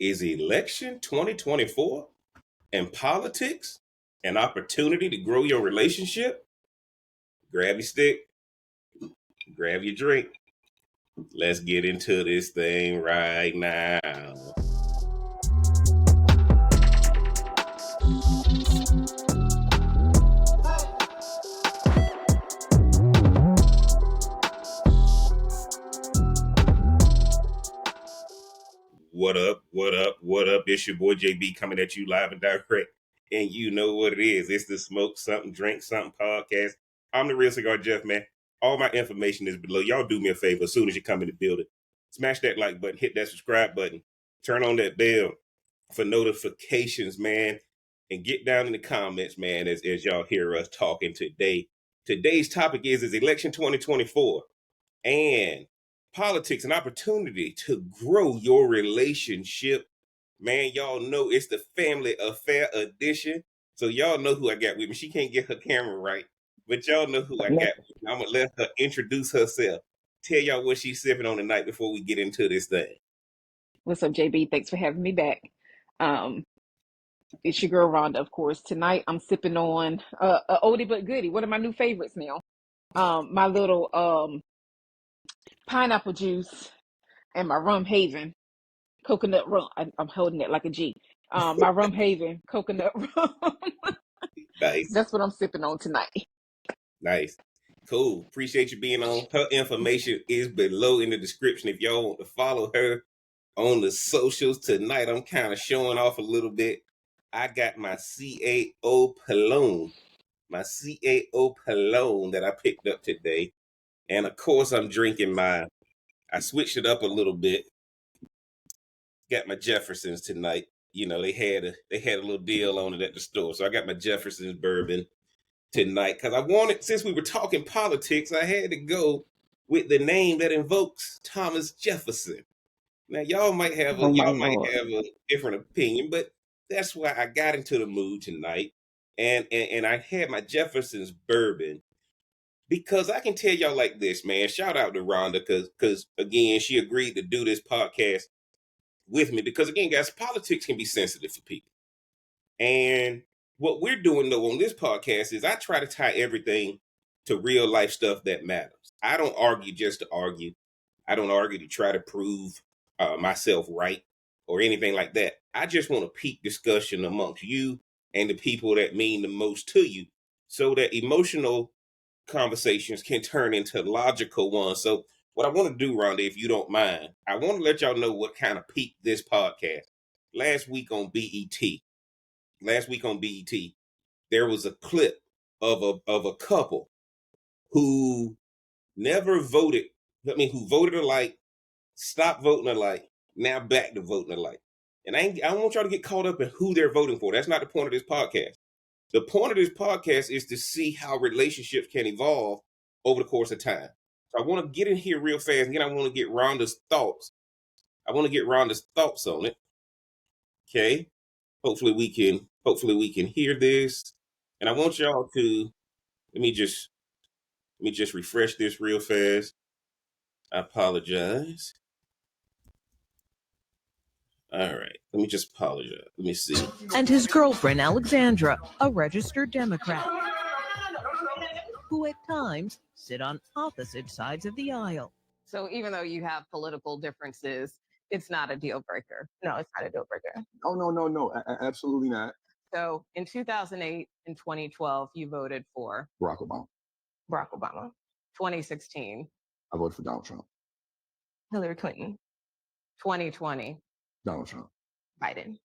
Is election 2024 and politics an opportunity to grow your relationship? Grab your stick, grab your drink. Let's get into this thing right now. What up? What up? What up? It's your boy JB coming at you live and direct. And you know what it is. It's the Smoke Something, Drink Something podcast. I'm the Real Cigar Jeff, man. All my information is below. Y'all do me a favor as soon as you come in the building. Smash that like button, hit that subscribe button, turn on that bell for notifications, man. And get down in the comments, man, as y'all hear us talking today. Today's topic is election 2024. And politics, an opportunity to grow your relationship. Man, y'all know it's the family affair edition. So y'all know who I got with me. She can't get her camera right, but y'all know who I got with me. I'm going to let her introduce herself. Tell y'all what she's sipping on tonight before we get into this thing. What's up, JB? Thanks for having me back. It's your girl, Rhonda, of course. Tonight, I'm sipping on a oldie but goodie. One of my new favorites now. My little pineapple juice and my Rum Haven coconut rum. I'm holding it like a G. My Rum Haven coconut rum. Nice. That's what I'm sipping on tonight. Nice. Cool. Appreciate you being on. Her information is below in the description if y'all want to follow her on the socials. Tonight, I'm kind of showing off a little bit. I got my CAO cologne. My CAO cologne that I picked up today. And of course, I'm drinking I switched it up a little bit. Got my Jefferson's tonight. You know, they had a little deal on it at the store. So I got my Jefferson's bourbon tonight because I wanted, since we were talking politics, I had to go with the name that invokes Thomas Jefferson. Now, y'all might have a different opinion, but that's why I got into the mood tonight. And I had my Jefferson's bourbon because I can tell y'all like this, man. Shout out to Rhonda because again, she agreed to do this podcast with me because again, guys, politics can be sensitive for people. And what we're doing though on this podcast is I try to tie everything to real life stuff that matters. I don't argue just to argue. I don't argue to try to prove myself right or anything like that. I just want a peak discussion amongst you and the people that mean the most to you so that emotional conversations can turn into logical ones. So what I want to do, Rhonda, if you don't mind, I want to let y'all know what kind of peaked this podcast. Last week on BET, there was a clip of a couple who never voted. I mean, who voted alike, stopped voting alike, now back to voting alike. And I don't want y'all to get caught up in who they're voting for. That's not the point of this podcast. The point of this podcast is to see how relationships can evolve over the course of time. So I want to get in here real fast, and then I want to get Rhonda's thoughts. On it. Okay. Hopefully we can hear this. And I want y'all to let me just refresh this real fast. I apologize. All right, let me just apologize. Let me see. And his girlfriend, Alexandra, a registered Democrat, who at times sit on opposite sides of the aisle. So even though you have political differences, it's not a deal breaker. No, it's not a deal breaker. Oh, no, absolutely not. So in 2008 and 2012, you voted for Barack Obama. 2016, I voted for Donald Trump. Hillary Clinton. 2020, Donald Trump. Biden.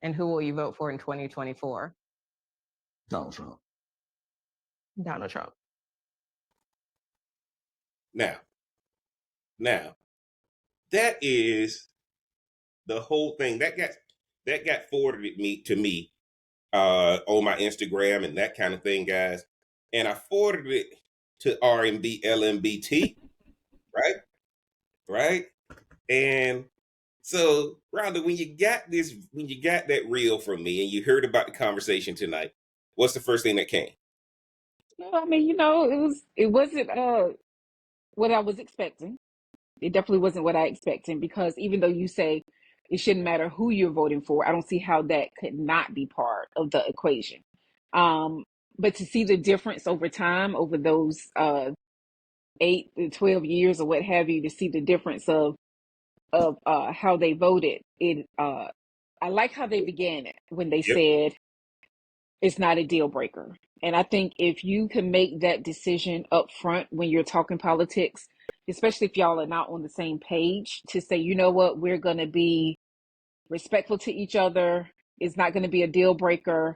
And who will you vote for in 2024? Donald Trump. Donald Trump. Now, that is the whole thing that got forwarded to me on my Instagram and that kind of thing, guys. And I forwarded it to RMB LMBT, right? And so, Rhonda, when you got that reel from me and you heard about the conversation tonight, what's the first thing that came? I mean, it wasn't what I was expecting. It definitely wasn't what I expected because even though you say it shouldn't matter who you're voting for. I don't see how that could not be part of the equation. But to see the difference over time, over those 8 to 12 years or what have you, to see the difference of how they voted. I like how they began it when they Yep. said it's not a deal breaker. And I think if you can make that decision up front when you're talking politics, especially if y'all are not on the same page, to say, you know what, we're going to be respectful to each other. It's not going to be a deal breaker.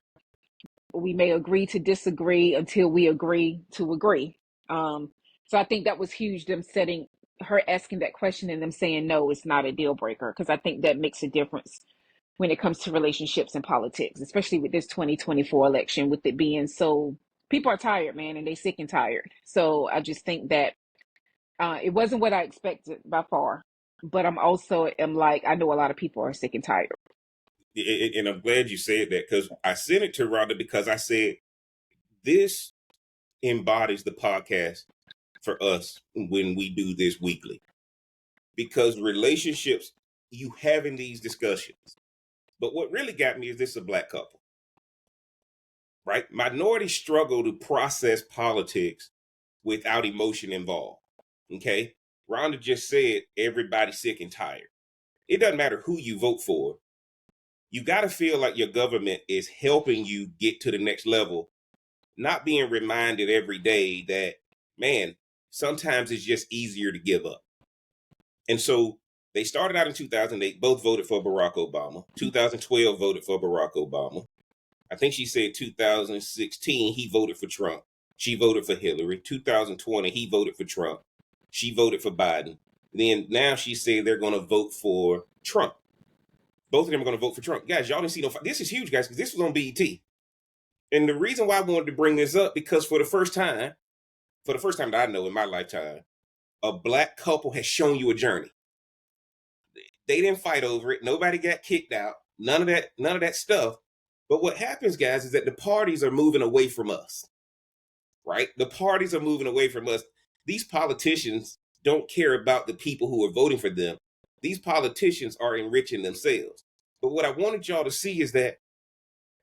We may agree to disagree until we agree to agree. So I think that was huge, them setting, her asking that question and them saying, no, it's not a deal breaker. Because I think that makes a difference when it comes to relationships and politics, especially with this 2024 election, with it being so, people are tired, man, and they sick and tired. So I just think that it wasn't what I expected by far, but I'm also am like, I know a lot of people are sick and tired. And I'm glad you said that, because I sent it to Rhonda because I said this embodies the podcast for us when we do this weekly. Because relationships, you having these discussions. But what really got me is this is a Black couple, right? Minorities struggle to process politics without emotion involved. Okay? Rhonda just said everybody's sick and tired. It doesn't matter who you vote for. You got to feel like your government is helping you get to the next level, not being reminded every day that, man, sometimes it's just easier to give up. And so they started out in 2008, both voted for Barack Obama. 2012 voted for Barack Obama. I think she said 2016, he voted for Trump. She voted for Hillary. 2020, he voted for Trump. She voted for Biden. Then now she said they're going to vote for Trump. Both of them are going to vote for Trump. Guys, y'all didn't see no. This is huge, guys, because this was on BET. And the reason why I wanted to bring this up, because for the first time that I know in my lifetime, a Black couple has shown you a journey. They didn't fight over it. Nobody got kicked out. None of that stuff. But what happens, guys, is that the parties are moving away from us, right? The parties are moving away from us. These politicians don't care about the people who are voting for them. These politicians are enriching themselves. But what I wanted y'all to see is that,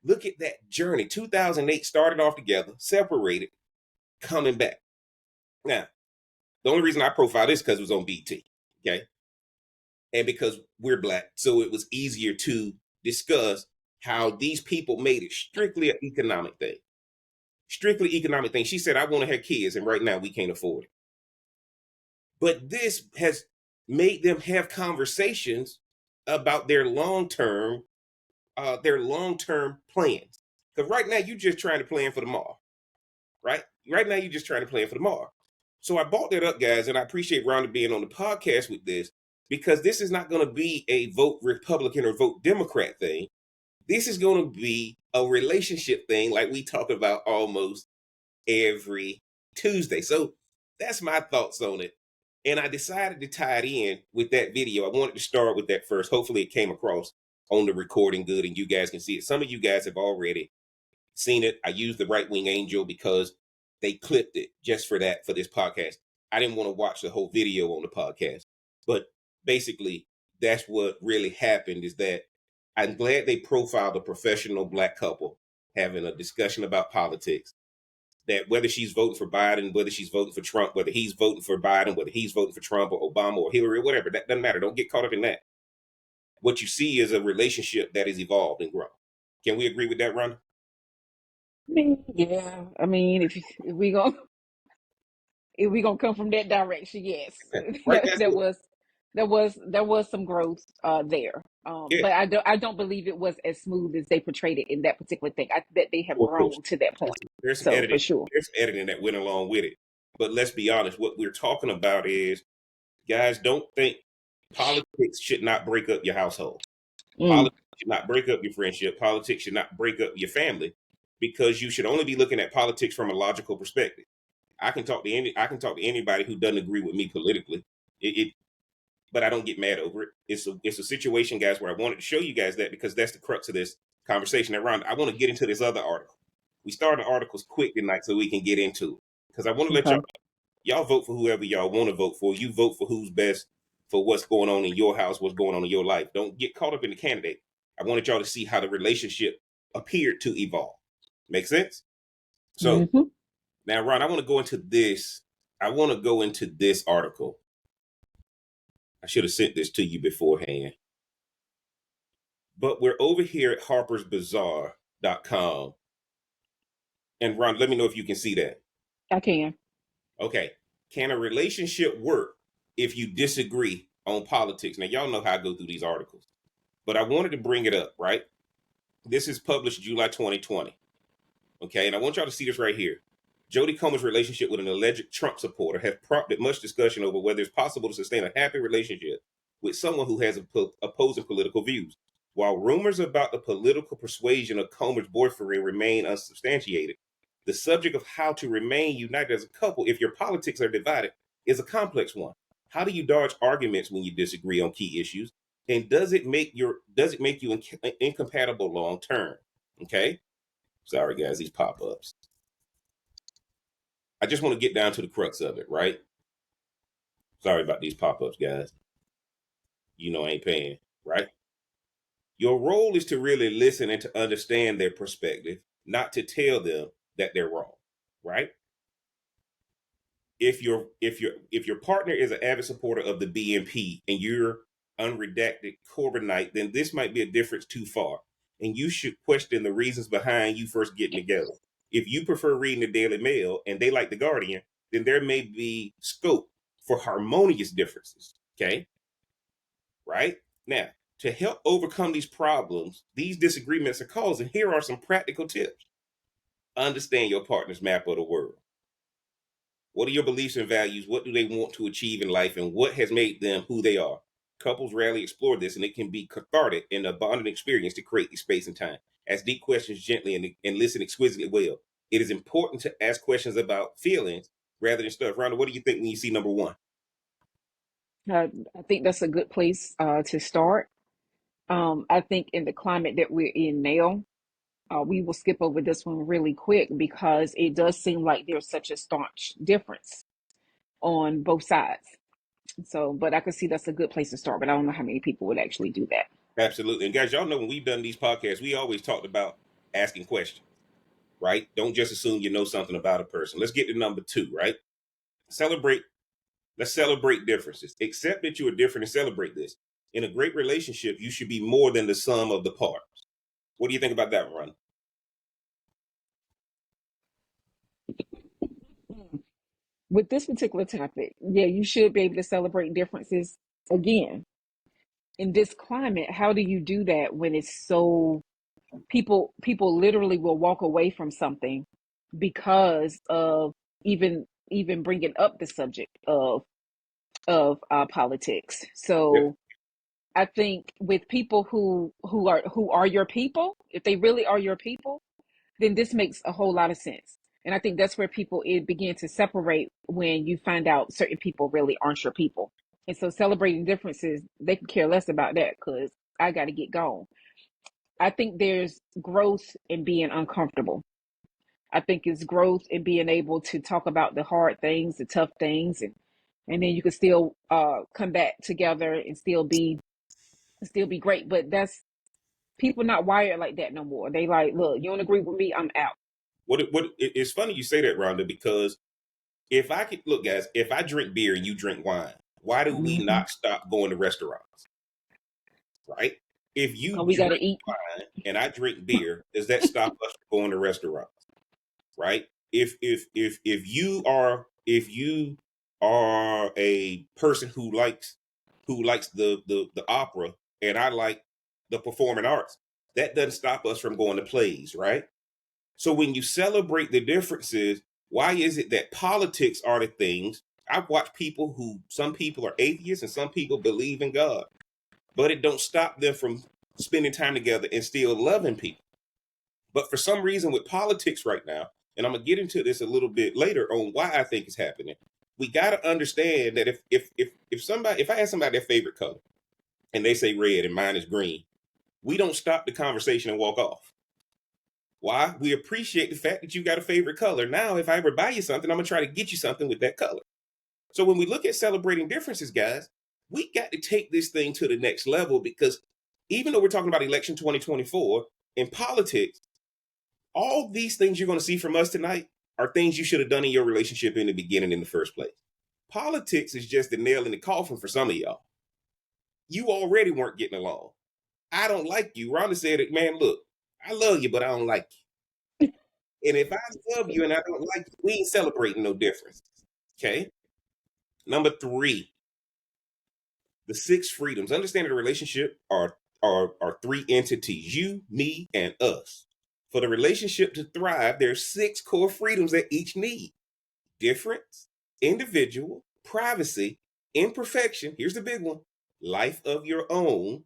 look at that journey. 2008 started off together, separated, coming back. Now, the only reason I profiled this because it was on BT, okay? And because we're Black, so it was easier to discuss how these people made it strictly an economic thing. Strictly economic thing. She said, I want to have kids, and right now we can't afford it. But this has made them have conversations about their long-term plans. Because right now you're just trying to plan for tomorrow, right? Right now you're just trying to plan for tomorrow. So I brought that up, guys, and I appreciate Rhonda being on the podcast with this, because this is not going to be a vote Republican or vote Democrat thing. This is going to be a relationship thing, like we talk about almost every Tuesday. So that's my thoughts on it. And I decided to tie it in with that video. I wanted to start with that first. Hopefully it came across on the recording good and you guys can see it. Some of you guys have already seen it. I used the Right Wing Angel because they clipped it just for that, for this podcast. I didn't want to watch the whole video on the podcast. But basically, that's what really happened, is that I'm glad they profiled a professional Black couple having a discussion about politics. That whether she's voting for Biden, whether she's voting for Trump, whether he's voting for Biden, whether he's voting for Trump or Obama or Hillary or whatever, that doesn't matter. Don't get caught up in that. What you see is a relationship that has evolved and grown. Can we agree with that, Rhonda? Yeah. I mean, if we gonna come from that direction, yes. Right, guys? There was some growth there. Yeah, But I don't believe it was as smooth as they portrayed it in that particular thing. I bet they have of course. grown to that point. There's some So for editing. sure. There's some editing that went along with it. But let's be honest, what we're talking about is, guys, don't think politics should not break up your household. Mm, Politics should not break up your friendship. Politics should not break up your family, because you should only be looking at politics from a logical perspective. I can talk to anybody who doesn't agree with me politically. But I don't get mad over it. It's a situation, guys, where I wanted to show you guys that, because that's the crux of this conversation around. I want to get into this other article. We started articles quick tonight so we can get into it, because I want to let okay. y'all vote for whoever y'all want to vote for. You vote for who's best for what's going on in your house, what's going on in your life. Don't get caught up in the candidate. I wanted y'all to see how the relationship appeared to evolve. Make sense? So Mm-hmm. now, Ron, I want to go into this. I want to go into this article. I should have sent this to you beforehand. But we're over here at harpersbazaar.com. And Ron, let me know if you can see that. I can. Okay. Can a relationship work if you disagree on politics? Now, y'all know how I go through these articles, but I wanted to bring it up, right? This is published July 2020. Okay. And I want y'all to see this right here. Jodie Comer's relationship with an alleged Trump supporter have prompted much discussion over whether it's possible to sustain a happy relationship with someone who has opposing political views. While rumors about the political persuasion of Comer's boyfriend remain unsubstantiated, the subject of how to remain united as a couple if your politics are divided is a complex one. How do you dodge arguments when you disagree on key issues? And does it make you incompatible long term? Okay. Sorry guys, these pop-ups. I just want to get down to the crux of it, right? Sorry about these pop-ups, guys. You know I ain't paying, right? Your role is to really listen and to understand their perspective, not to tell them that they're wrong, right? If your partner is an avid supporter of the BNP and you're unredacted Corbynite, then this might be a difference too far, and you should question the reasons behind you first getting together. If you prefer reading the Daily Mail and they like the Guardian, then there may be scope for harmonious differences. Okay, right now, to help overcome these problems, these disagreements are causing, here are some practical tips. Understand your partner's map of the world. What are your beliefs and values? What do they want to achieve in life? And what has made them who they are? Couples rarely explore this, and it can be cathartic and a bonding experience to create the space and time. Ask deep questions gently and listen exquisitely well. It is important to ask questions about feelings rather than stuff. Rhonda, what do you think when you see number one? I think that's a good place to start. I think in the climate that we're in now, we will skip over this one really quick because it does seem like there's such a staunch difference on both sides. So, but I can see that's a good place to start, but I don't know how many people would actually do that. Absolutely. And guys, y'all know when we've done these podcasts, we always talked about asking questions, right? Don't just assume you know something about a person. Let's get to number two, right? Let's celebrate differences. Accept that you are different and celebrate this. In a great relationship, you should be more than the sum of the parts. What do you think about that, Ron? With this particular topic, yeah, you should be able to celebrate differences. Again, in this climate, how do you do that when it's so people literally will walk away from something because of even bringing up the subject of politics. Yep. So I think with people who are your people, if they really are your people, then this makes a whole lot of sense. And I think that's where people begin to separate when you find out certain people really aren't your people. And so celebrating differences, they can care less about that because I got to get gone. I think there's growth in being uncomfortable. I think it's growth in being able to talk about the hard things, the tough things, and then you can still come back together and still be great. But that's people not wired like that no more. They like, look, you don't agree with me, I'm out. It's funny you say that, Rhonda, because if I could look, guys, if I drink beer and you drink wine, why do we Mm-hmm. not stop going to restaurants? Right? If you We got to drink eat. wine and I drink beer, does that stop us from going to restaurants? Right? If you are a person who likes the opera and I like the performing arts, that doesn't stop us from going to plays, right? So when you celebrate the differences, why is it that politics are the things? I've watched some people are atheists and some people believe in God, but it don't stop them from spending time together and still loving people. But for some reason with politics right now, and I'm gonna get into this a little bit later on why I think it's happening. We gotta understand that if I ask somebody their favorite color and they say red and mine is green, we don't stop the conversation and walk off. Why? We appreciate the fact that you got a favorite color. Now, if I ever buy you something, I'm gonna try to get you something with that color. So when we look at celebrating differences, guys, we got to take this thing to the next level, because even though we're talking about election 2024 in politics, all these things you're going to see from us tonight are things you should have done in your relationship in the beginning in the first place. Politics is just the nail in the coffin for some of y'all. You already weren't getting along. I don't like you. Rhonda said it, man, look, I love you, but I don't like you. And if I love you and I don't like you, we ain't celebrating no difference. Okay? Number 3, the 6 freedoms. Understanding the relationship are 3 entities: you, me, and us. For the relationship to thrive, there's 6 core freedoms that each need: difference, individual, privacy, imperfection. Here's the big one: life of your own,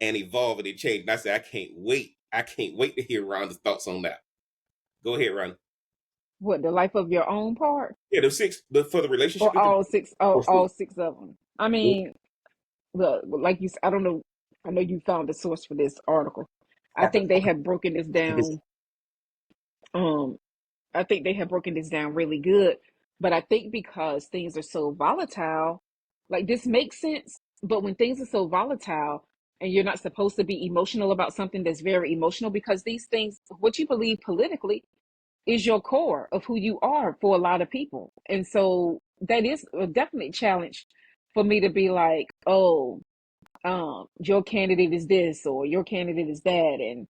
and evolving and change. And I say, I can't wait. I can't wait to hear Rhonda's thoughts on that. Go ahead, Rhonda. What, the life of your own part? Yeah, the 6, for the relationship Or to thrive. all six? Oh, all 6 of them. I mean, look, like you, I don't know. I know you found the source for this article. I think they have broken this down. I think they have broken this down really good. But I think because things are so volatile, like this makes sense. But when things are so volatile and you're not supposed to be emotional about something that's very emotional, because these things, what you believe politically, is your core of who you are for a lot of people. And so that is a definite challenge for me to be like, oh, your candidate is this or your candidate is that.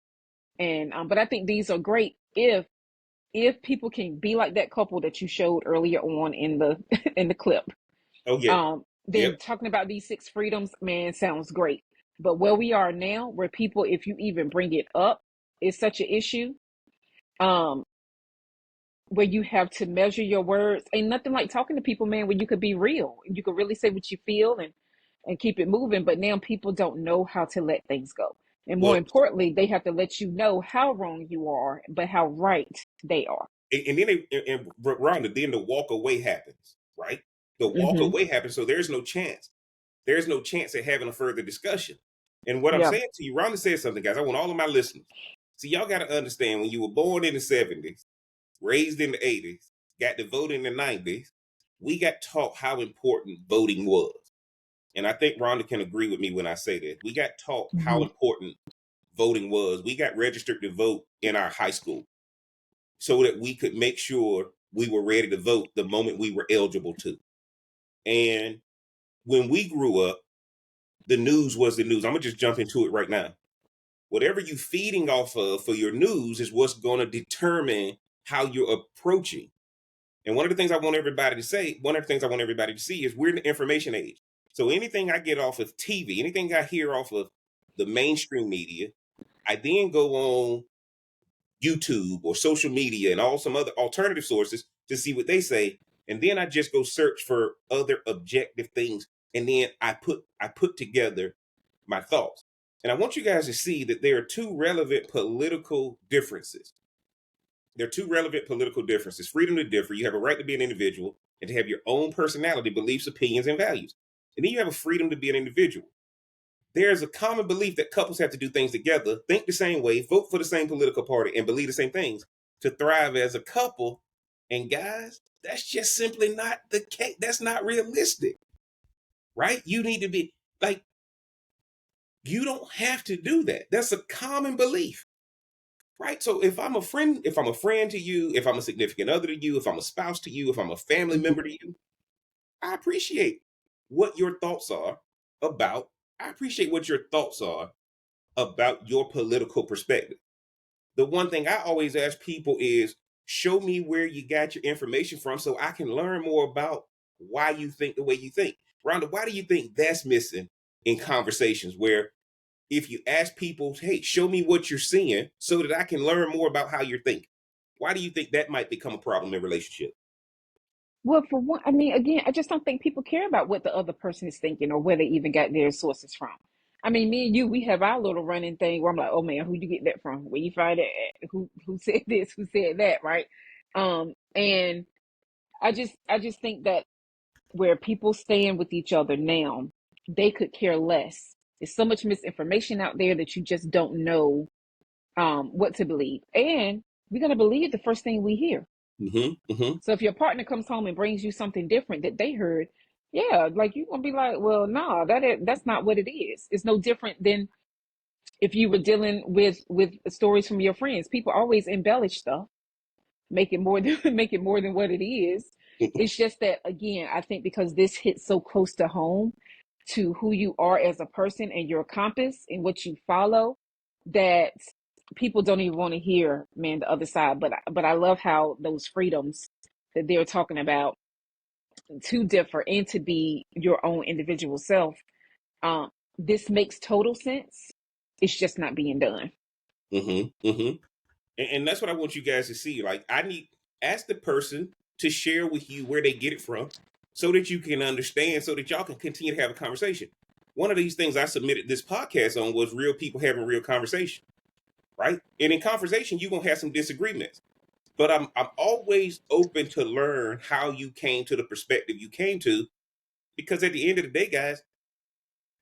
But I think these are great if people can be like that couple that you showed earlier on in the in the clip. Oh, yeah. Then Yep. talking about these 6 freedoms, man, sounds great. But where we are now, where people, if you even bring it up, is such an issue. Um, where you have to measure your words. Ain't nothing like talking to people, man, where you could be real. You could really say what you feel and keep it moving. But now people don't know how to let things go. And more Well, importantly, they have to let you know how wrong you are, but how right they are. and then Rhonda, then the walk away happens, right? The walk Mm-hmm. away happens, so there's no chance. There's no chance at having a further discussion. And what I'm Yeah. saying to you, Rhonda said something, guys. I want all of my listeners. See, y'all got to understand, when you were born in the 70s, raised in the 80s, got to vote in the 90s, we got taught how important voting was. And I think Rhonda can agree with me when I say that. We got taught how Mm-hmm. important voting was. We got registered to vote in our high school so that we could make sure we were ready to vote the moment we were eligible to. And when we grew up, the news was the news. I'm going to just jump into it right now. Whatever you feeding off of for your news is what's going to determine how you're approaching. And one of the things I want everybody to say, one of the things I want everybody to see is we're in the information age. So anything I get off of TV, anything I hear off of the mainstream media, I then go on YouTube or social media and all some other alternative sources to see what they say. And then I just go search for other objective things. And then I put together my thoughts. And I want you guys to see that there are 2 relevant political differences. There are 2 relevant political differences: freedom to differ. You have a right to be an individual and to have your own personality, beliefs, opinions, and values. And then you have a freedom to be an individual. There's a common belief that couples have to do things together, think the same way, vote for the same political party, and believe the same things to thrive as a couple. And guys, that's just simply not the case. That's not realistic, right? You need to be like, you don't have to do that. That's a common belief, right? So if I'm a friend to you, if I'm a significant other to you, if I'm a spouse to you, if I'm a family member to you, I appreciate what your thoughts are about. I appreciate what your thoughts are about your political perspective. The one thing I always ask people is, show me where you got your information from so I can learn more about why you think the way you think. Rhonda, why do you think that's missing in conversations where if you ask people, hey, show me what you're seeing so that I can learn more about how you're thinking? Why do you think that might become a problem in relationship? Well, for one, I mean, again, I just don't think people care about what the other person is thinking or where they even got their sources from. I mean, me and you, we have our little running thing where I'm like, oh man, who you get that from? Where you find it at? Who said this? Who said that? Right? And I just think that where people stand with each other now, they could care less. There's so much misinformation out there that you just don't know what to believe, and we're gonna believe the first thing we hear. Mm-hmm. Mm-hmm. So if your partner comes home and brings you something different that they heard, Yeah, like you're gonna be like, well, no, that's not what it is. It's no different than if you were dealing with stories from your friends. People always embellish stuff, make it more than make it more than what it is. It's just that again, I think because this hits so close to home to who you are as a person and your compass and what you follow, that people don't even want to hear, man, the other side. But I love how those freedoms that they're talking about to differ and to be your own individual self. Um, this makes total sense. It's just not being done. Mm-hmm. Mm-hmm. And that's what I want you guys to see. Like, I need ask the person to share with you where they get it from, so that you can understand, so that y'all can continue to have a conversation. One of these things I submitted this podcast on was real people having real conversation, right? And in conversation, you're gonna have some disagreements. But I'm always open to learn how you came to the perspective you came to, because at the end of the day, guys,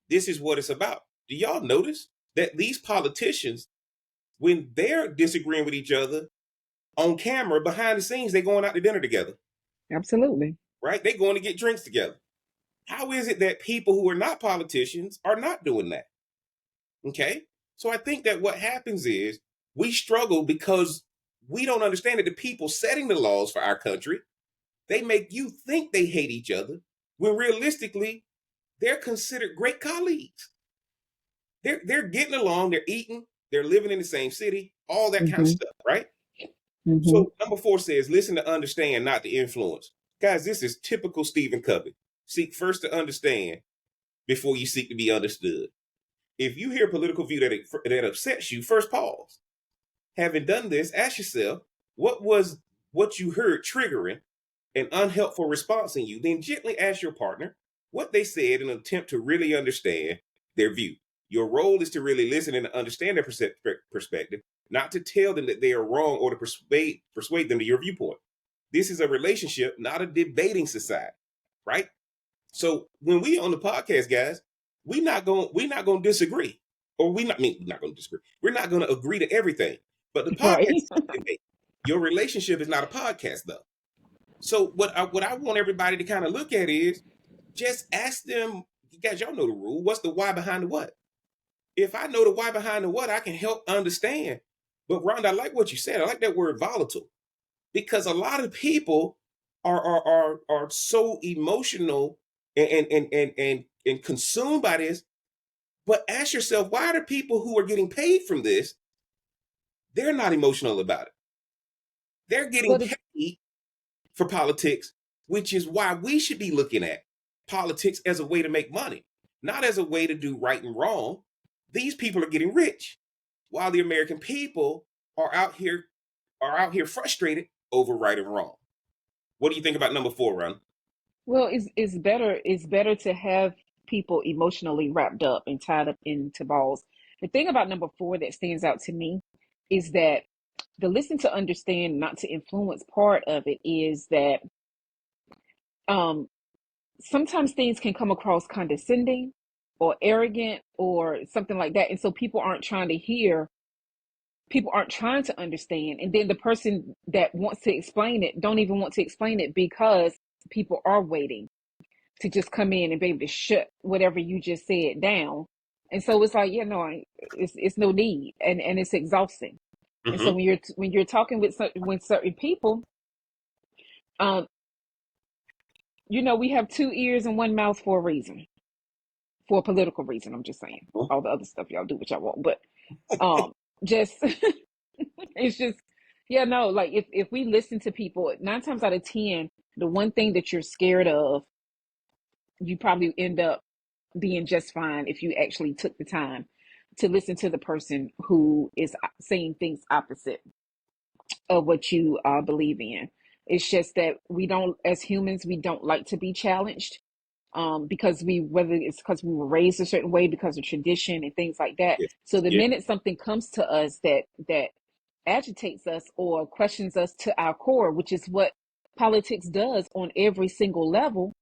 this is what it's about. Do y'all notice that these politicians, when they're disagreeing with each other on camera, behind the scenes, they're going out to dinner together, Absolutely. right? They're going to get drinks together. How is it that people who are not politicians are not doing that? Okay. So I think that what happens is we struggle because we don't understand that the people setting the laws for our country, they make you think they hate each other when realistically they're considered great colleagues. They're getting along, they're eating, they're living in the same city, all that kind of Mm-hmm. stuff, right? Mm-hmm. So number 4 says, listen to understand, not to influence. Guys, this is typical Stephen Covey. Seek first to understand before you seek to be understood. If you hear a political view that upsets you, first pause. Having done this, ask yourself, what was what you heard triggering an unhelpful response in you? Then gently ask your partner what they said in an attempt to really understand their view. Your role is to really listen and understand their perspective, not to tell them that they are wrong or to persuade them to your viewpoint. This is a relationship, not a debating society, right? So when we on the podcast, guys, we're not gonna disagree, or we're not gonna disagree. We're not gonna agree to everything. But the podcast Right. is a debate. Your relationship is not a podcast, though. So what I want everybody to kind of look at is just ask them, you guys, y'all know the rule. What's the why behind the what? If I know the why behind the what, I can help understand. But Rhonda, I like what you said. I like that word volatile, because a lot of people are so emotional and consumed by this. But ask yourself, why are the people who are getting paid from this, they're not emotional about it? They're getting But it's paid for politics, which is why we should be looking at politics as a way to make money, not as a way to do right and wrong. These people are getting rich, while the American people are out here frustrated over right and wrong. What do you think about number 4, Ron? well, it's better to have people emotionally wrapped up and tied up into balls. The thing about number 4 that stands out to me is that the listen to understand, not to influence part of it is that um sometimes things can come across condescending or arrogant or something like that. And so people aren't trying to understand. And then the person that wants to explain it don't even want to explain it because people are waiting to just come in and be able to shut whatever you just said down. And so it's like, yeah, no, it's no need, and it's exhausting. And so Mm-hmm. when you're talking with certain people, um, we have 2 ears and one mouth for a reason, for a political reason. I'm just saying. All the other stuff y'all do what y'all want, but just it's just, yeah, no, like if we listen to people, 9 times out of 10, the one thing that you're scared of, you probably end up being just fine if you actually took the time to listen to the person who is saying things opposite of what you believe in. It's just that we don't, as humans, we don't like to be challenged, because whether it's because we were raised a certain way, because of tradition and things like that. Yeah. So the Yeah. minute something comes to us that agitates us or questions us to our core, which is what politics does on every single level,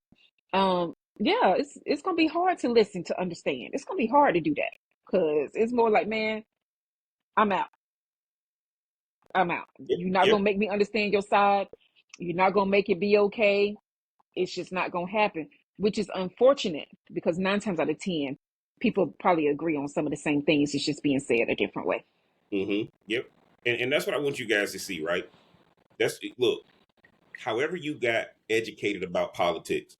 yeah, it's gonna be hard to listen to understand. It's gonna be hard to do that because it's more like, man, I'm out. I'm out. Yeah. You're not Yeah. gonna make me understand your side. You're not gonna make it be okay. It's just not gonna happen. which is unfortunate because 9 times out of 10, people probably agree on some of the same things. It's just being said a different way. Yep. And that's what I want you guys to see, right? Look, however you got educated about politics,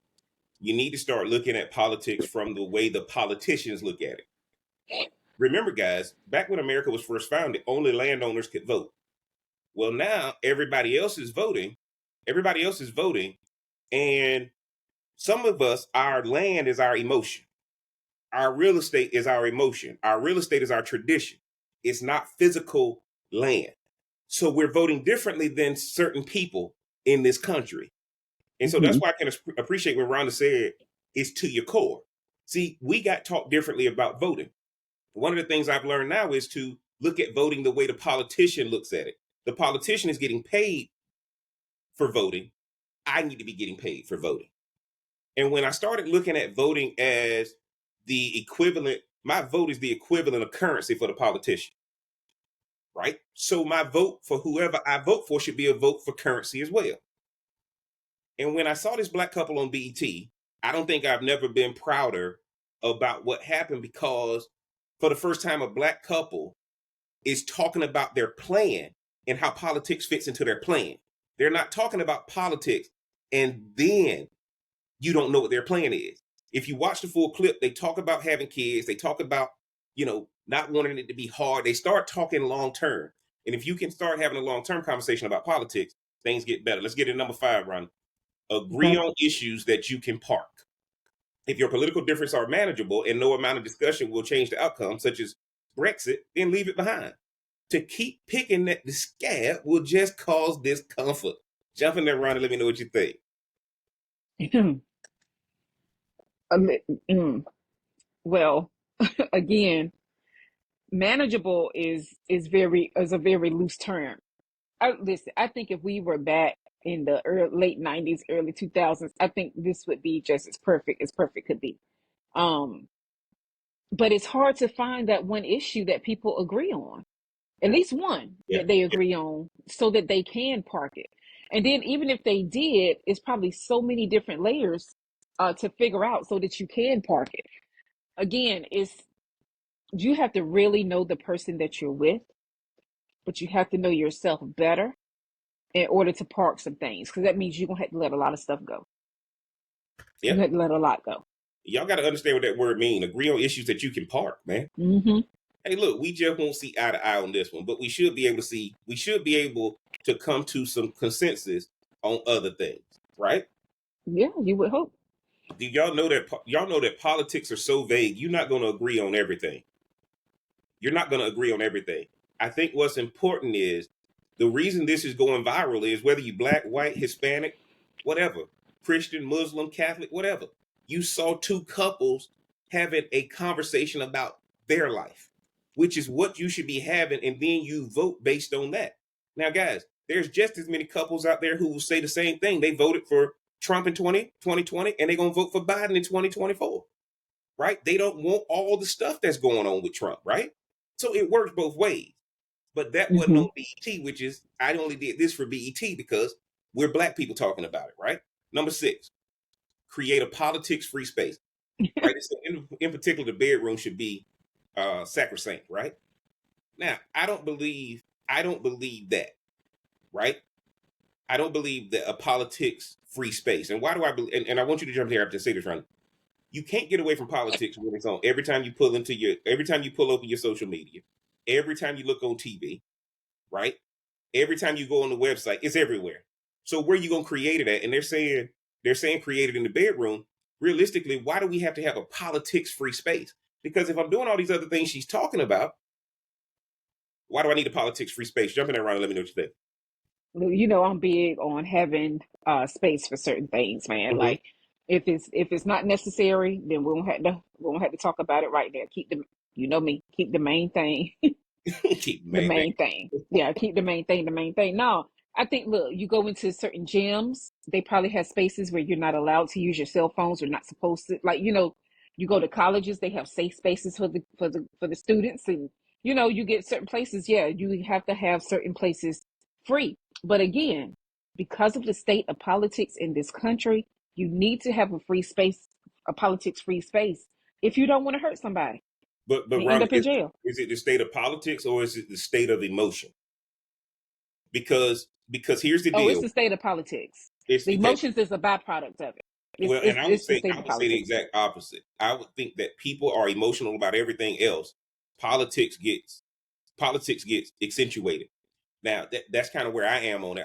you need to start looking at politics from the way the politicians look at it. Remember, guys, back when America was first founded, only landowners could vote. Well, now everybody else is voting. Everybody else is voting. And some of us, our land is our emotion. Our real estate is our emotion. Our real estate is our tradition. It's not physical land. So we're voting differently than certain people in this country. And so that's why I can appreciate when Rhonda said it's to your core. See, we got taught differently about voting. One of the things I've learned now is to look at voting the way the politician looks at it. The politician is getting paid for voting. I need to be getting paid for voting. And when I started looking at voting as the equivalent, my vote is the equivalent of currency for the politician, right? So my vote for whoever I vote for should be a vote for currency as well. And when I saw this black couple on BET, I don't think I've never been prouder about what happened, because for the first time, a black couple is talking about their plan and how politics fits into their plan. They're not talking about politics and then you don't know what their plan is. If you watch the full clip, they talk about having kids. They talk about, not wanting it to be hard. They start talking long term. And if you can start having a long term conversation about politics, things get better. Let's get to number 5, Ron. Agree on issues that you can park. If your political differences are manageable and no amount of discussion will change the outcome, such as Brexit, then leave it behind. To keep picking at the scab will just cause discomfort. Jump in there, Ron, and let me know what you think. Well, again, manageable is a very loose term. Listen, I think if we were back in the late 90s, early 2000s, I think this would be just as perfect could be. But it's hard to find that one issue that people agree on, at least one that they agree on, so that they can park it. And then even if they did, it's probably so many different layers to figure out so that you can park it. Again, you have to really know the person that you're with, but you have to know yourself better in order to park some things, because that means you're going to have to let a lot of stuff go. Yep. You have to let a lot go. Y'all got to understand what that word means. Agree on issues that you can park, man. Hey, look, we just won't see eye to eye on this one, but we should be able to come to some consensus on other things, right? Yeah, you would hope. Do y'all know that politics are so vague? You're not going to agree on everything. You're not going to agree on everything. I think what's important is the reason this is going viral is whether you black, white, Hispanic, whatever, Christian, Muslim, Catholic, whatever. You saw two couples having a conversation about their life, which is what you should be having, and then you vote based on that. Now, guys, there's just as many couples out there who will say the same thing. They voted for Trump in 2020, and they're going to vote for Biden in 2024, right? They don't want all the stuff that's going on with Trump, right? So it works both ways. But that wasn't on BET, which is, I only did this for BET because we're black people talking about it, right? Number 6, create a politics-free space, right? So in particular, the bedroom should be sacrosanct, right? Now, I don't believe that, right? I don't believe that a politics-free space. And why do I believe? And I want you to jump here after I say this, Ron. You can't get away from politics when it's on. Every time you pull open your social media, every time you look on TV, right? Every time you go on the website, it's everywhere. So where you gonna create it at? And they're saying create it in the bedroom. Realistically, why do we have to have a politics-free space? Because if I'm doing all these other things she's talking about, why do I need a politics-free space? Jump in there, Ron, and let me know what you think. You know, I'm big on having space for certain things, man. Like if it's not necessary, then we won't have to talk about it right there. Keep the main thing. Keep The main thing. Yeah, keep the main thing the main thing. No, I think, look, you go into certain gyms, they probably have spaces where you're not allowed to use your cell phones or not supposed to. Like, you go to colleges, they have safe spaces for the students, and you get certain places, yeah, you have to have certain places free. But again, because of the state of politics in this country, you need to have a free space a politics-free space if you don't want to hurt somebody But and end Rhonda, up in jail. is it the state of politics or is it the state of emotion? Because here's the Oh, it's deal. the state of politics. It's The okay. emotions is a byproduct of it. It's Well, it's, and it's the state I of would say the politics. exact opposite. I would think that people are emotional about everything else. Politics gets accentuated. Now that's kind of where I am on it.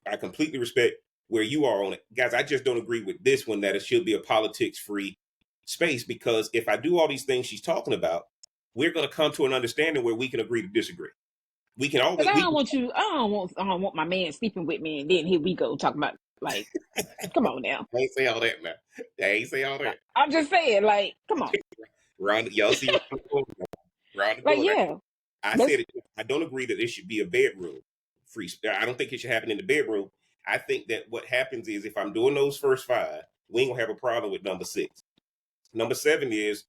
I completely respect where you are on it, guys. I just don't agree with this one that it should be a politics free space, because if I do all these things she's talking about, we're going to come to an understanding where we can agree to disagree. We can Because always I don't want my man sleeping with me, and then here we go talking about, like, come on now. I ain't say all that now. I ain't say all that. I'm just saying, like, come on, Round, y'all see where I'm going? Round the like, door. yeah, I let's. said it. I don't agree that it should be a bedroom free. I don't think it should happen in the bedroom. I think that what happens is if I'm doing those first five, we ain't gonna have a problem with number six. Number seven is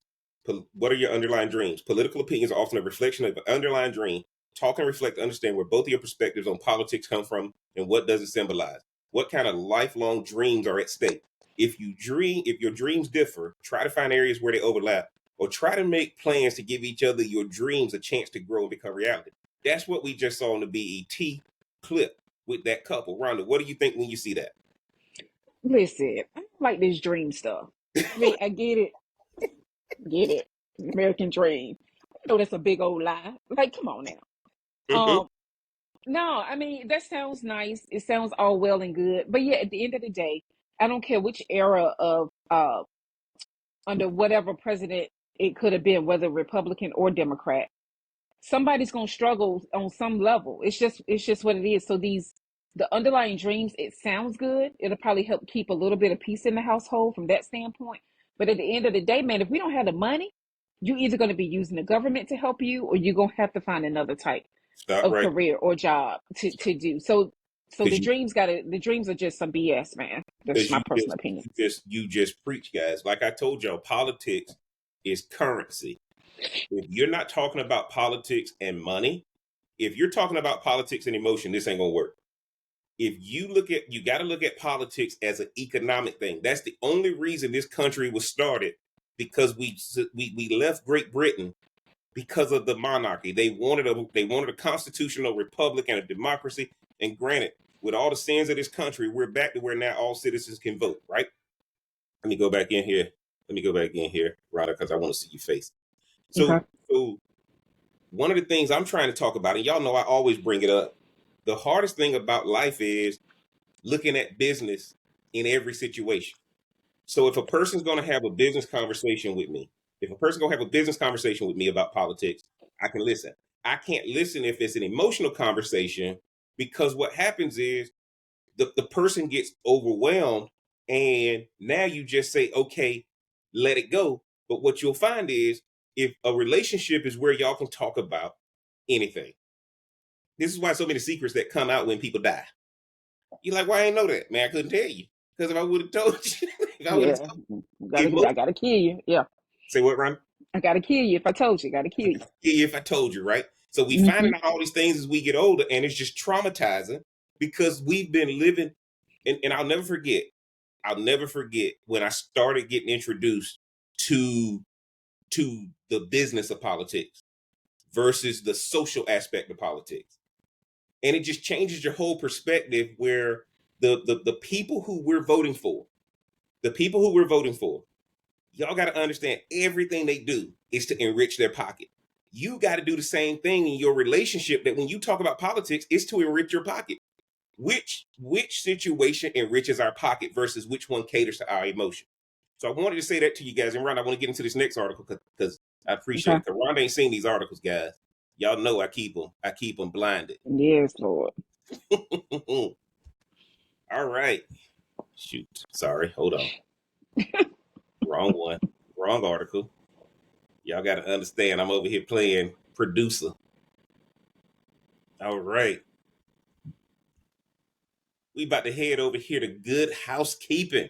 what are your underlying dreams? Political opinions are often a reflection of an underlying dream. Talk and reflect to understand where both of your perspectives on politics come from and what does it symbolize. What kind of lifelong dreams are at stake? If your dreams differ, try to find areas where they overlap, or try to make plans to give each other your dreams a chance to grow and become reality. That's what we just saw in the BET clip with that couple. Rhonda, what do you think when you see that? Listen, I don't like this dream stuff. I mean, I get it, American dream. I know that's a big old lie. Like, come on now. Mm-hmm. No, I mean, that sounds nice. It sounds all well and good, but yeah, at the end of the day, I don't care which era of under whatever president it could have been, whether Republican or Democrat, somebody's going to struggle on some level. It's just what it is. So the underlying dreams, it sounds good. It'll probably help keep a little bit of peace in the household from that standpoint. But at the end of the day, man, if we don't have the money, you're either going to be using the government to help you, or you're going to have to find another type Stop of right career or job to do. So because the dreams are just some BS, man. That's because my personal opinion. you just preach, guys. Like I told y'all, politics is currency. If you're not talking about politics and money, if you're talking about politics and emotion, this ain't gonna work. If you got to look at politics as an economic thing. That's the only reason this country was started, because we left Great Britain because of the monarchy. They wanted a constitutional republic and a democracy. And granted, with all the sins of this country, we're back to where now all citizens can vote, right? Let me go back in here. Rada, because I want to see your face. Okay. So one of the things I'm trying to talk about, and y'all know I always bring it up, the hardest thing about life is looking at business in every situation. So if a person's going to have a business conversation with me, about politics, I can listen. I can't listen if it's an emotional conversation, because what happens is the person gets overwhelmed, and now you just say, okay, let it go. But what you'll find is, if a relationship is where y'all can talk about anything, this is why so many secrets that come out when people die. You're like, why I ain't know that? Man, I couldn't tell you. Because if I would have told you, if I would have Yeah. told I gotta kill you. Yeah. say what, Ron? I gotta kill you if I told you. Gotta kill you. If I told you, right? So we Hmm. finding out all these things as we get older, and it's just traumatizing because we've been living. And I'll never forget. When I started getting introduced to the business of politics versus the social aspect of politics, and it just changes your whole perspective. Where the people who we're voting for, y'all got to understand, everything they do is to enrich their pocket. You got to do the same thing in your relationship, that when you talk about politics, is to enrich your pocket. Which situation enriches our pocket versus which one caters to our emotion. So I wanted to say that to you guys. And Ron, I want to get into this next article because I appreciate Okay. it. Because Ron ain't seen these articles, guys. Y'all know I keep them blinded. Yes, Lord. All right. Shoot. Sorry. Hold on. Wrong one. Wrong article. Y'all got to understand, I'm over here playing producer. All right. We about to head over here to Good Housekeeping.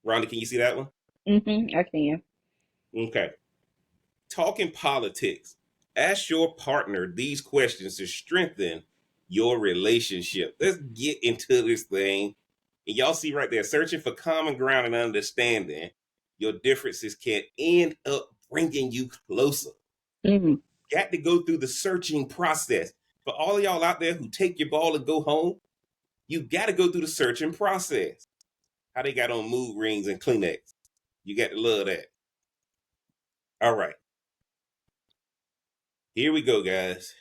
Rhonda, can you see that one? I can. Okay. Talking politics. Ask your partner these questions to strengthen your relationship. Let's get into this thing. And y'all see right there, searching for common ground and understanding. your differences can end up bringing you closer. Mm. Got to go through the searching process. For all of y'all out there who take your ball and go home, you got to go through the searching process. How they got on mood rings and Kleenex. You got to love that. All right. Here we go, guys.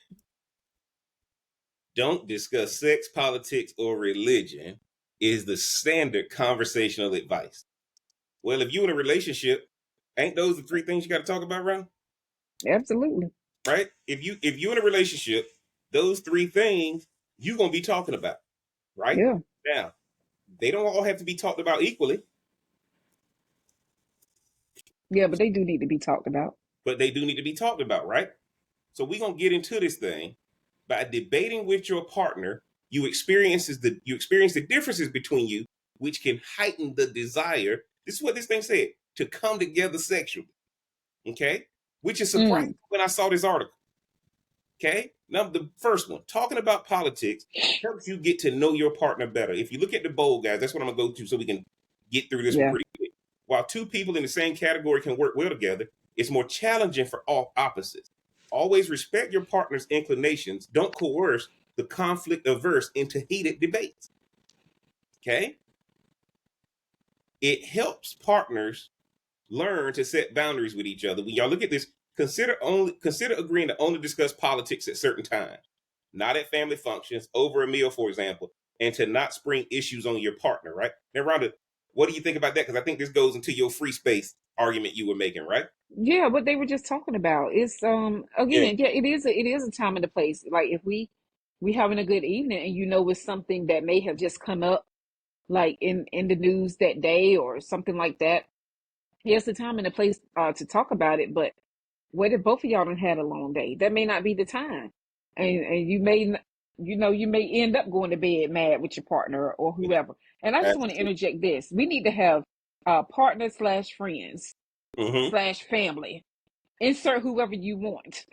Don't discuss sex, politics, or religion is the standard conversational advice. Well, if you're in a relationship, ain't those the three things you got to talk about, Ron? Absolutely. Right? If you're in a relationship, those three things you're gonna be talking about, right? Yeah. Now, they don't all have to be talked about equally, Yeah, but they do need to be talked about. but they do need to be talked about, right? So we're gonna get into this thing by debating with your partner. You experience the differences between you, which can heighten the desire. This is what this thing said, to come together sexually. Okay, which is surprising when I saw this article. Okay, now the first one, talking about politics helps you get to know your partner better. If you look at the bowl, guys, that's what I'm gonna go to so we can get through this one Yeah. pretty quick. While two people in the same category can work well together, it's more challenging for all opposites. Always respect your partner's inclinations. Don't coerce the conflict averse into heated debates. Okay, it helps partners learn to set boundaries with each other. When y'all look at this, consider agreeing to only discuss politics at certain times, not at family functions, over a meal, for example, and to not spring issues on your partner, right? Now, Rhonda, what do you think about that? Because I think this goes into your free space argument you were making, right? Yeah, what they were just talking about. It's Yeah. again, yeah, it is a time and a place. Like if we having a good evening and you know it's something that may have just come up like in the news that day or something like that. Here's the time and the place to talk about it. But what if both of y'all done had a long day? That may not be the time, and you may you may end up going to bed mad with your partner or whoever. And I just want to interject this: we need to have partner slash friends Mm-hmm. slash family. Insert whoever you want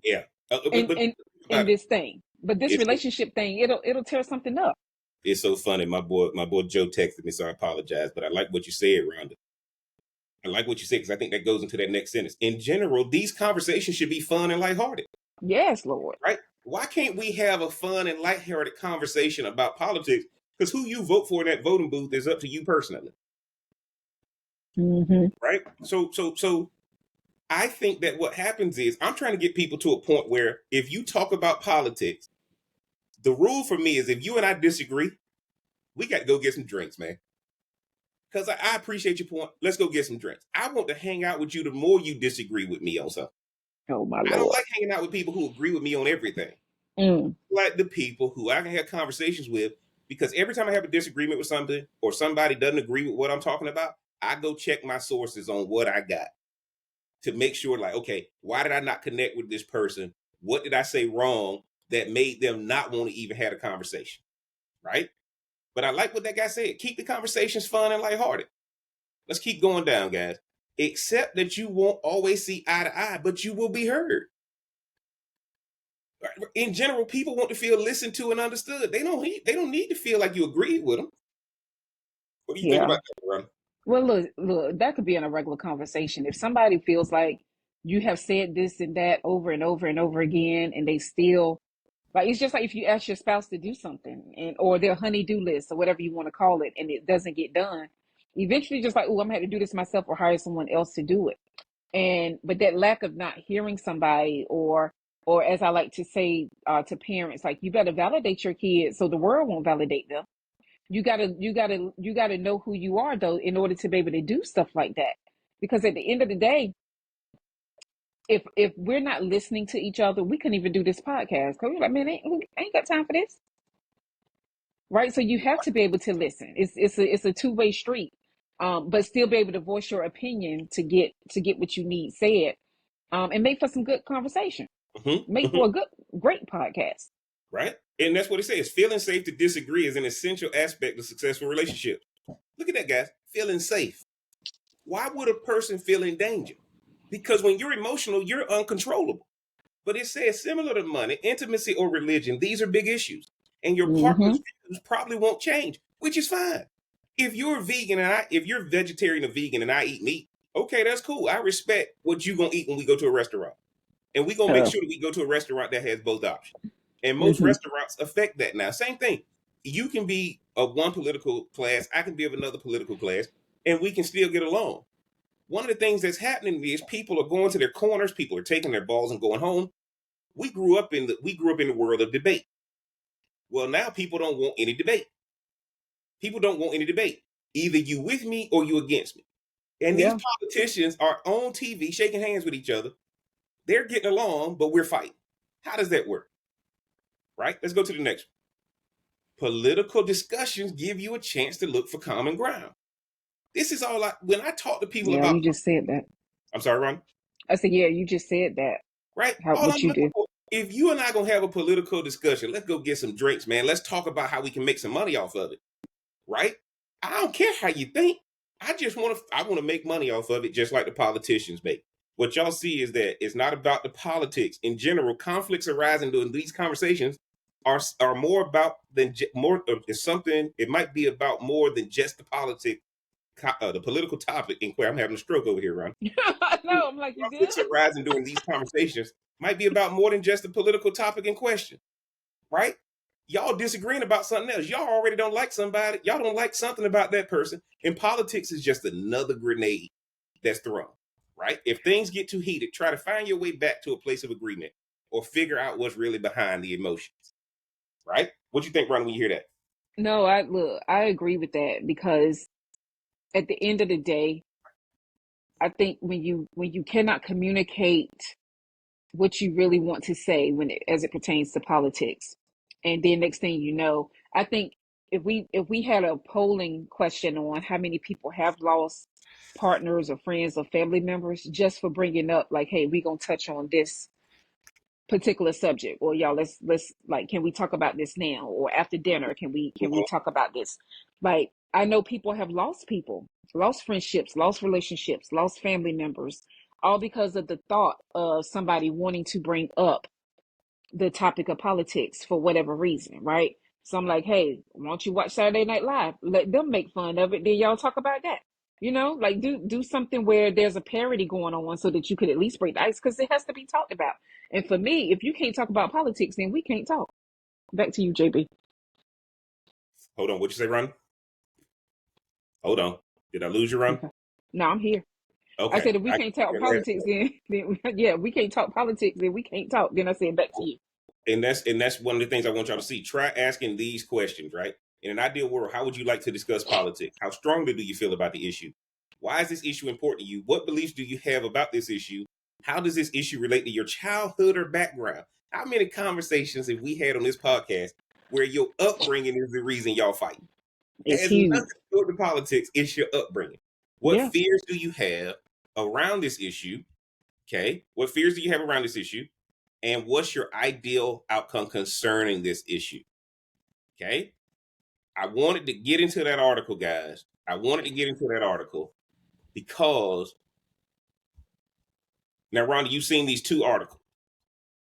Yeah. in in in About it. this thing. But this It's so, relationship thing, it'll tear something up. it's so funny. My boy Joe texted me, so I apologize. But I like what you said, Rhonda. I like what you said because I think that goes into that next sentence. In general, these conversations should be fun and lighthearted. Yes, Lord. Right? Why can't we have a fun and lighthearted conversation about politics? Because who you vote for in that voting booth is up to you personally, Mm-hmm. right? So I think that what happens is I'm trying to get people to a point where if you talk about politics, the rule for me is if you and I disagree, we got to go get some drinks, man. Because I appreciate your point. Let's go get some drinks. I want to hang out with you the more you disagree with me on something. Oh my I don't Lord. like hanging out with people who agree with me on everything. Mm. Like the people who I can have conversations with, because every time I have a disagreement with something or somebody doesn't agree with what I'm talking about, I go check my sources on what I got to make sure, like, okay, why did I not connect with this person? What did I say wrong that made them not want to even have a conversation? Right? But I like what that guy said. Keep the conversations fun and lighthearted. Let's keep going down, guys. Accept that you won't always see eye to eye, but you will be heard. In general, people want to feel listened to and understood. They don't need to feel like you agreed with them. What do you think Yeah. about that, Ron? Well, look, that could be in a regular conversation. If somebody feels like you have said this and that over and over and over again, and they still like, it's just like if you ask your spouse to do something and or their honey-do list or whatever you want to call it, and it doesn't get done, eventually just like, oh, I'm gonna have to do this myself or hire someone else to do it. And but that lack of not hearing somebody or as I like to say to parents, like you better validate your kids so the world won't validate them. You gotta know who you are though in order to be able to do stuff like that. Because at the end of the day, if we're not listening to each other, we couldn't even do this podcast. Cause we're like, man, ain't got time for this, right? So you have to be able to listen. It's a two-way street, but still be able to voice your opinion to get what you need said, and make for some good conversation. Mm-hmm, Make mm-hmm. for a great podcast. Right? And that's what it says. Feeling safe to disagree is an essential aspect of successful relationships. Look at that, guys. Feeling safe. Why would a person feel in danger? Because when you're emotional, you're uncontrollable. But it says similar to money, intimacy, or religion, these are big issues. And your partner's Mm-hmm. views probably won't change, which is fine. If you're vegan and if you're vegetarian or vegan and I eat meat, okay, that's cool. I respect what you gonna eat when we go to a restaurant. And we gonna make sure that we go to a restaurant that has both options. And most restaurants affect that now. Same thing. You can be of one political class, I can be of another political class, and we can still get along. One of the things that's happening is people are going to their corners, people are taking their balls and going home. We grew up in the world of debate. Well, now people don't want any debate. People don't want any debate. Either you with me or you against me. And these politicians are on TV shaking hands with each other. They're getting along, but we're fighting. How does that work? Right? Let's go to the next one. Political discussions give you a chance to look for common ground. This is all when I talk to people about. You just said that. I'm sorry, Ron. I said, yeah, you just said that. Right? What you do. If you and I gonna have a political discussion, let's go get some drinks, man. Let's talk about how we can make some money off of it. Right? I don't care how you think. I want to make money off of it just like the politicians make. What y'all see is that it's not about the politics. In general, conflicts arising during these conversations are more about than more is something. It might be about more than just the the political topic. I'm having a stroke over here, Ron. No, I'm like, you good? Conflicts arising during these conversations might be about more than just the political topic in question, right? Y'all disagreeing about something else. Y'all already don't like somebody. Y'all don't like something about that person. And politics is just another grenade that's thrown, right? If things get too heated, try to find your way back to a place of agreement or figure out what's really behind the emotions, right? What you think, Ron, when you hear that? No, I agree with that, because at the end of the day, I think when you cannot communicate what you really want to say as it pertains to politics, and then next thing you know, I think if we had a polling question on how many people have lost partners or friends or family members just for bringing up, like, hey, we're gonna touch on this particular subject, or y'all, let's like, can we talk about this now, or after dinner, can we talk about this? Like, I know people have lost friendships, lost relationships, lost family members, all because of the thought of somebody wanting to bring up the topic of politics for whatever reason, right? So I'm like, hey, why don't you watch Saturday Night Live? Let them make fun of it, then y'all talk about that. Like, do something where there's a parody going on so that you could at least break the ice, because it has to be talked about. And for me, if you can't talk about politics, then we can't talk. Back to you, JB. Hold on, what you say, Ron? Hold on. Did I lose you, Ron? Okay. No, I'm here. Okay. I said if we can't talk politics, then yeah, we can't talk politics, then we can't talk. Then I said back to you. And that's one of the things I want y'all to see. Try asking these questions, right? In an ideal world, how would you like to discuss politics? How strongly do you feel about the issue? Why is this issue important to you? What beliefs do you have about this issue? How does this issue relate to your childhood or background? How many conversations have we had on this podcast where your upbringing is the reason y'all fight? It's It has huge. nothing to do with the politics. It's your upbringing. What fears do you have around this issue? Okay. What fears do you have around this issue? And what's your ideal outcome concerning this issue? Okay. I wanted to get into that article, guys. I wanted to get into that article because now, Rhonda, you've seen these two articles.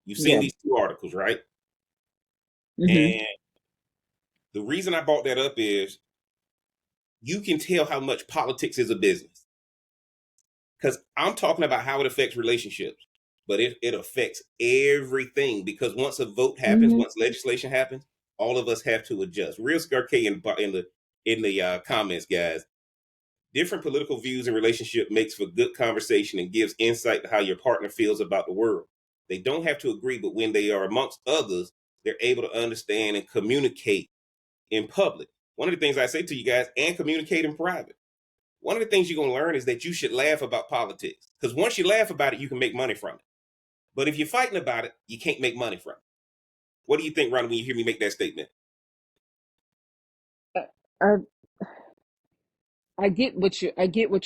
You've seen these two articles, right? Mm-hmm. And the reason I brought that up is you can tell how much politics is a business. Because I'm talking about how it affects relationships, but it affects everything. Because once a vote happens, once legislation happens, all of us have to adjust. Real Scar in the comments, guys. Different political views and relationship makes for good conversation and gives insight to how your partner feels about the world. They don't have to agree, but when they are amongst others, they're able to understand and communicate in public. One of the things I say to you guys, and communicate in private. One of the things you're going to learn is that you should laugh about politics. Because once you laugh about it, you can make money from it. But if you're fighting about it, you can't make money from it. What do you think, Ron, when you hear me make that statement? I get what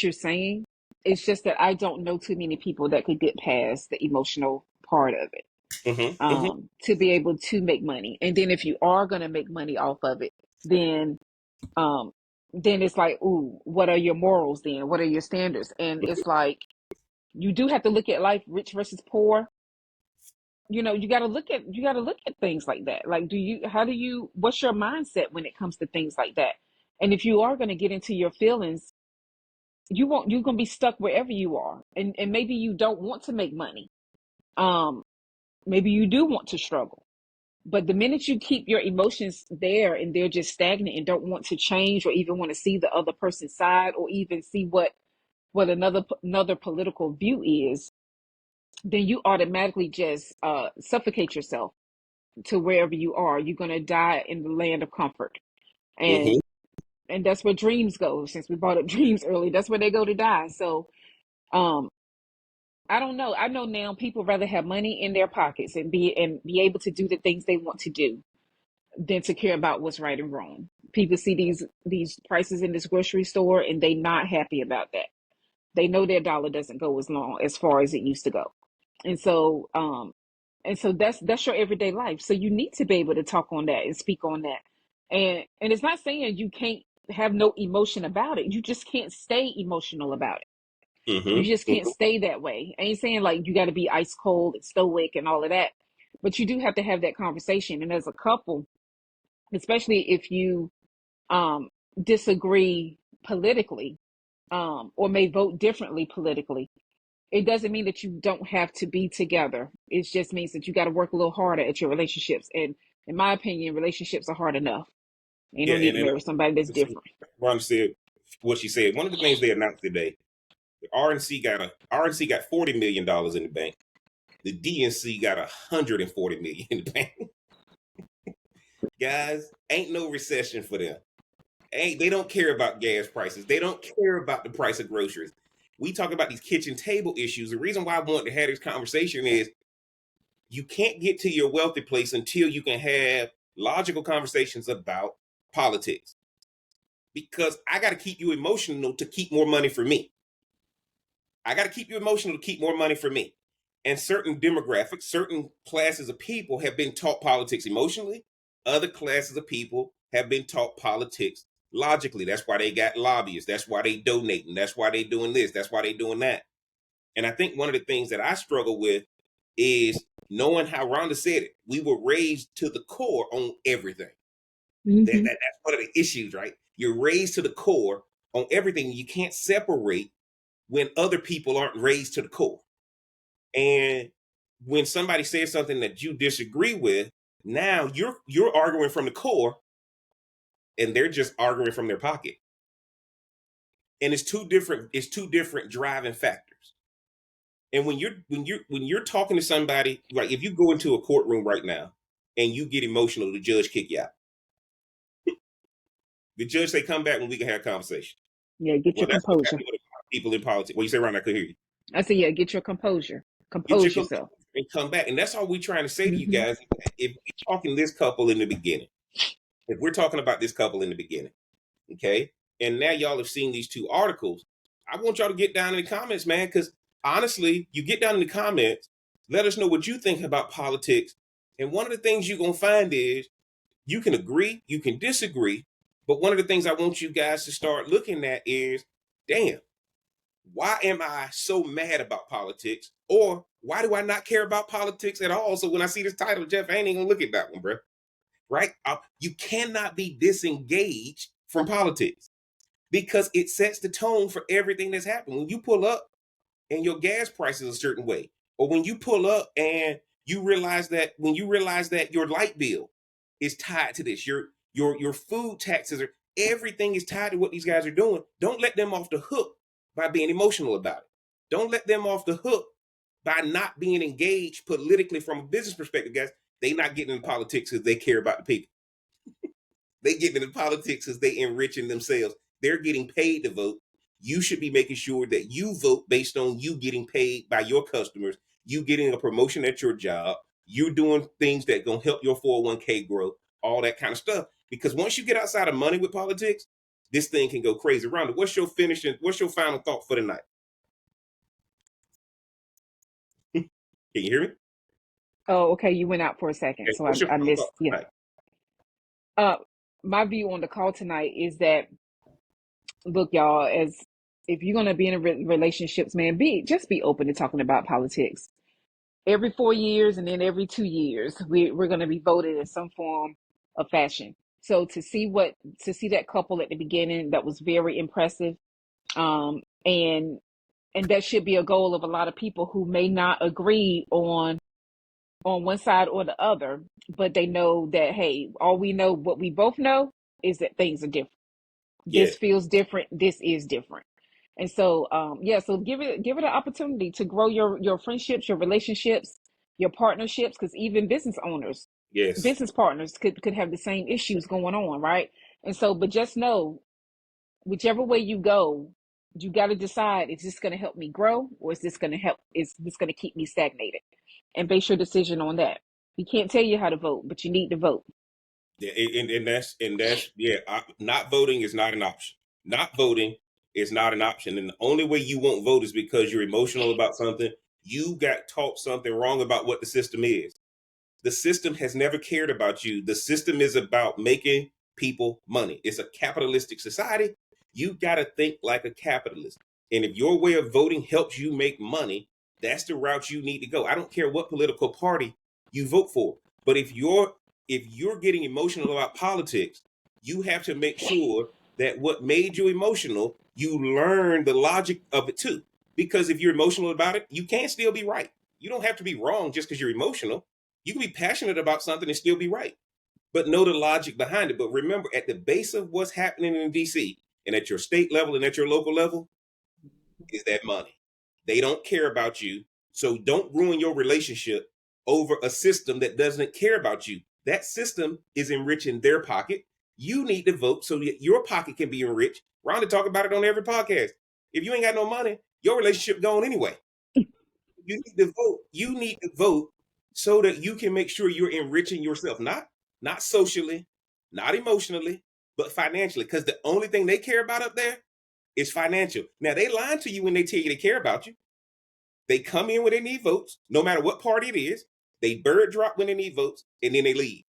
you're saying. It's just that I don't know too many people that could get past the emotional part of it, to be able to make money. And then if you are going to make money off of it, then it's like, ooh, what are your morals then? What are your standards? And it's like, you do have to look at life, rich versus poor. You got to look at things like that. Like, what's your mindset when it comes to things like that? And if you are going to get into your feelings, you're going to be stuck wherever you are. And maybe you don't want to make money. Maybe you do want to struggle. But the minute you keep your emotions there and they're just stagnant and don't want to change or even want to see the other person's side or even see what another political view is, then you automatically just suffocate yourself to wherever you are. You're going to die in the land of comfort. Mm-hmm. And that's where dreams go. Since we brought up dreams early, that's where they go to die. So um I don't know. I know now people rather have money in their pockets and be able to do the things they want to do than to care about what's right and wrong. People see these prices in this grocery store and they not happy about that. They know their dollar doesn't go as far as it used to go. And so that's your everyday life. So you need to be able to talk on that and speak on that. And it's not saying you can't have no emotion about it. You just can't stay emotional about it. You just Mm-hmm. can't stay that way. I ain't saying like you got to be ice cold and stoic and all of that, but you do have to have that conversation. And as a couple, especially if you um, disagree politically or may vote differently politically, it doesn't mean that you don't have to be together. It just means that you got to work a little harder at your relationships. And in my opinion, relationships are hard enough. You Yeah, don't need to and marry somebody that's different. Ron said what she said. One of the things they announced today, the RNC got $40 million in the bank. The DNC got $140 million in the bank. Guys, ain't no recession for them. They don't care about gas prices. They don't care about the price of groceries. We talk about these kitchen table issues. The reason why I want to have this conversation is you can't get to your wealthy place until you can have logical conversations about politics. Because I got to keep you emotional to keep more money for me. I got to keep you emotional to keep more money for me. And certain demographics, certain classes of people have been taught politics emotionally. Other classes of people have been taught politics logically. That's why they got lobbyists. That's why they donating. That's why they doing this. That's why they doing that. And I think one of the things that I struggle with is knowing how Rhonda said it. We were raised to the core on everything. Mm-hmm. That's one of the issues, right? You're raised to the core on everything. You can't separate when other people aren't raised to the core. And when somebody says something that you disagree with, now you're arguing from the core and they're just arguing from their pocket. And it's two different driving factors. And when you're talking to somebody, like if you go into a courtroom right now and you get emotional, the judge kick you out. The judge say come back when we can have a conversation. Yeah, get Well, your that's what composure. happens with people in politics. Well, you say, Ron, I could hear you. I said, yeah, get your composure. Get your Compose composure yourself. and come back. And that's all we're trying to say to you Mm-hmm. guys. If we're talking this couple in the beginning, if we're talking about this couple in the beginning, okay, and now y'all have seen these two articles, I want y'all to get down in the comments, man, because honestly, you get down in the comments, let us know what you think about politics. And one of the things you're going to find is you can agree, you can disagree, but one of the things I want you guys to start looking at is, damn, why am I so mad about politics? Or why do I not care about politics at all? So when I see this title, Jeff, I ain't even gonna look at that one, bro. Right? You cannot be disengaged from politics because it sets the tone for everything that's happening. When you pull up and your gas price is a certain way, or when you pull up and you realize that your light bill is tied to this, your food taxes are everything is tied to what these guys are doing. Don't let them off the hook by being emotional about it. Don't let them off the hook by not being engaged politically from a business perspective, guys. They not getting into politics because they care about the people. They get into politics because they enriching themselves. They're getting paid to vote. You should be making sure that you vote based on you getting paid by your customers, you getting a promotion at your job, you doing things that gonna help your 401k grow, all that kind of stuff. Because once you get outside of money with politics, this thing can go crazy. Rhonda, what's your final thought for the night? Can you hear me? Oh, okay. You went out for a second, Okay, so what's your I final missed. thought for Yeah. the night? My view on the call tonight is that, look, y'all, as if you're gonna be in a relationships, man, just be open to talking about politics. Every 4 years and then every 2 years, we're gonna be voted in some form of fashion. So to see that couple at the beginning, that was very impressive. And that should be a goal of a lot of people who may not agree on one side or the other, but they know that, hey, what we both know is that things are different. Yeah. This feels different. This is different. And so, so give it an opportunity to grow your friendships, your relationships, your partnerships, because even business owners, Yes. business partners could have the same issues going on, right? And so, but just know, whichever way you go, you got to decide: is this going to help me grow, or is this going to keep me stagnated? And base your decision on that. We can't tell you how to vote, but you need to vote. Yeah, and that's yeah. Not voting is not an option. Not voting is not an option, and the only way you won't vote is because you're emotional about something. You got taught something wrong about what the system is. The system has never cared about you. The system is about making people money. It's a capitalistic society. You got to think like a capitalist. And if your way of voting helps you make money, that's the route you need to go. I don't care what political party you vote for. But if you're getting emotional about politics, you have to make sure that what made you emotional, you learn the logic of it too. Because if you're emotional about it, you can still be right. You don't have to be wrong just because you're emotional. You can be passionate about something and still be right, but know the logic behind it. But remember, at the base of what's happening in DC and at your state level and at your local level is that money. They don't care about you. So don't ruin your relationship over a system that doesn't care about you. That system is enriching their pocket. You need to vote so that your pocket can be enriched. Rhonda talk about it on every podcast. If you ain't got no money, your relationship gone anyway. You need to vote. You need to vote so that you can make sure you're enriching yourself, not socially, not emotionally, but financially. Because the only thing they care about up there is financial. Now they lying to you when they tell you they care about you. They come in when they need votes, no matter what party it is. They bird drop when they need votes, and then they leave.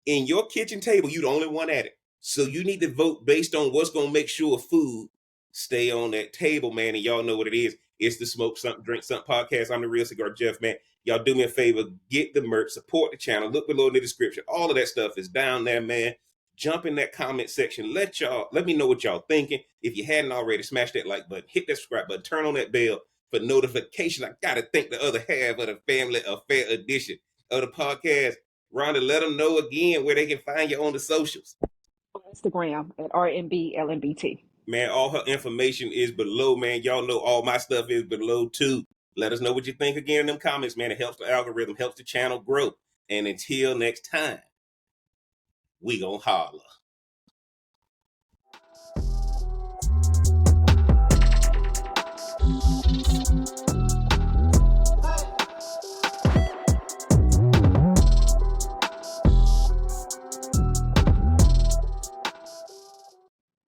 In your kitchen table, you the only one at it. So you need to vote based on what's gonna make sure food stay on that table, man. And y'all know what it is. It's the Smoke Something, Drink Something podcast. I'm the Real Cigar Jeff, man. Y'all do me a favor, get the merch, support the channel, look below in the description. All of that stuff is down there, man. Jump in that comment section. Let me know what y'all thinking. If you hadn't already, smash that like button, hit that subscribe button, turn on that bell for notification. I gotta thank the other half of the family affair edition of the podcast. Rhonda, let them know again where they can find you on the socials. Instagram at RNBLNBT. Man, all her information is below, man. Y'all know all my stuff is below too. Let us know what you think again in them comments, man. It helps the algorithm, helps the channel grow. And until next time, we gonna holler.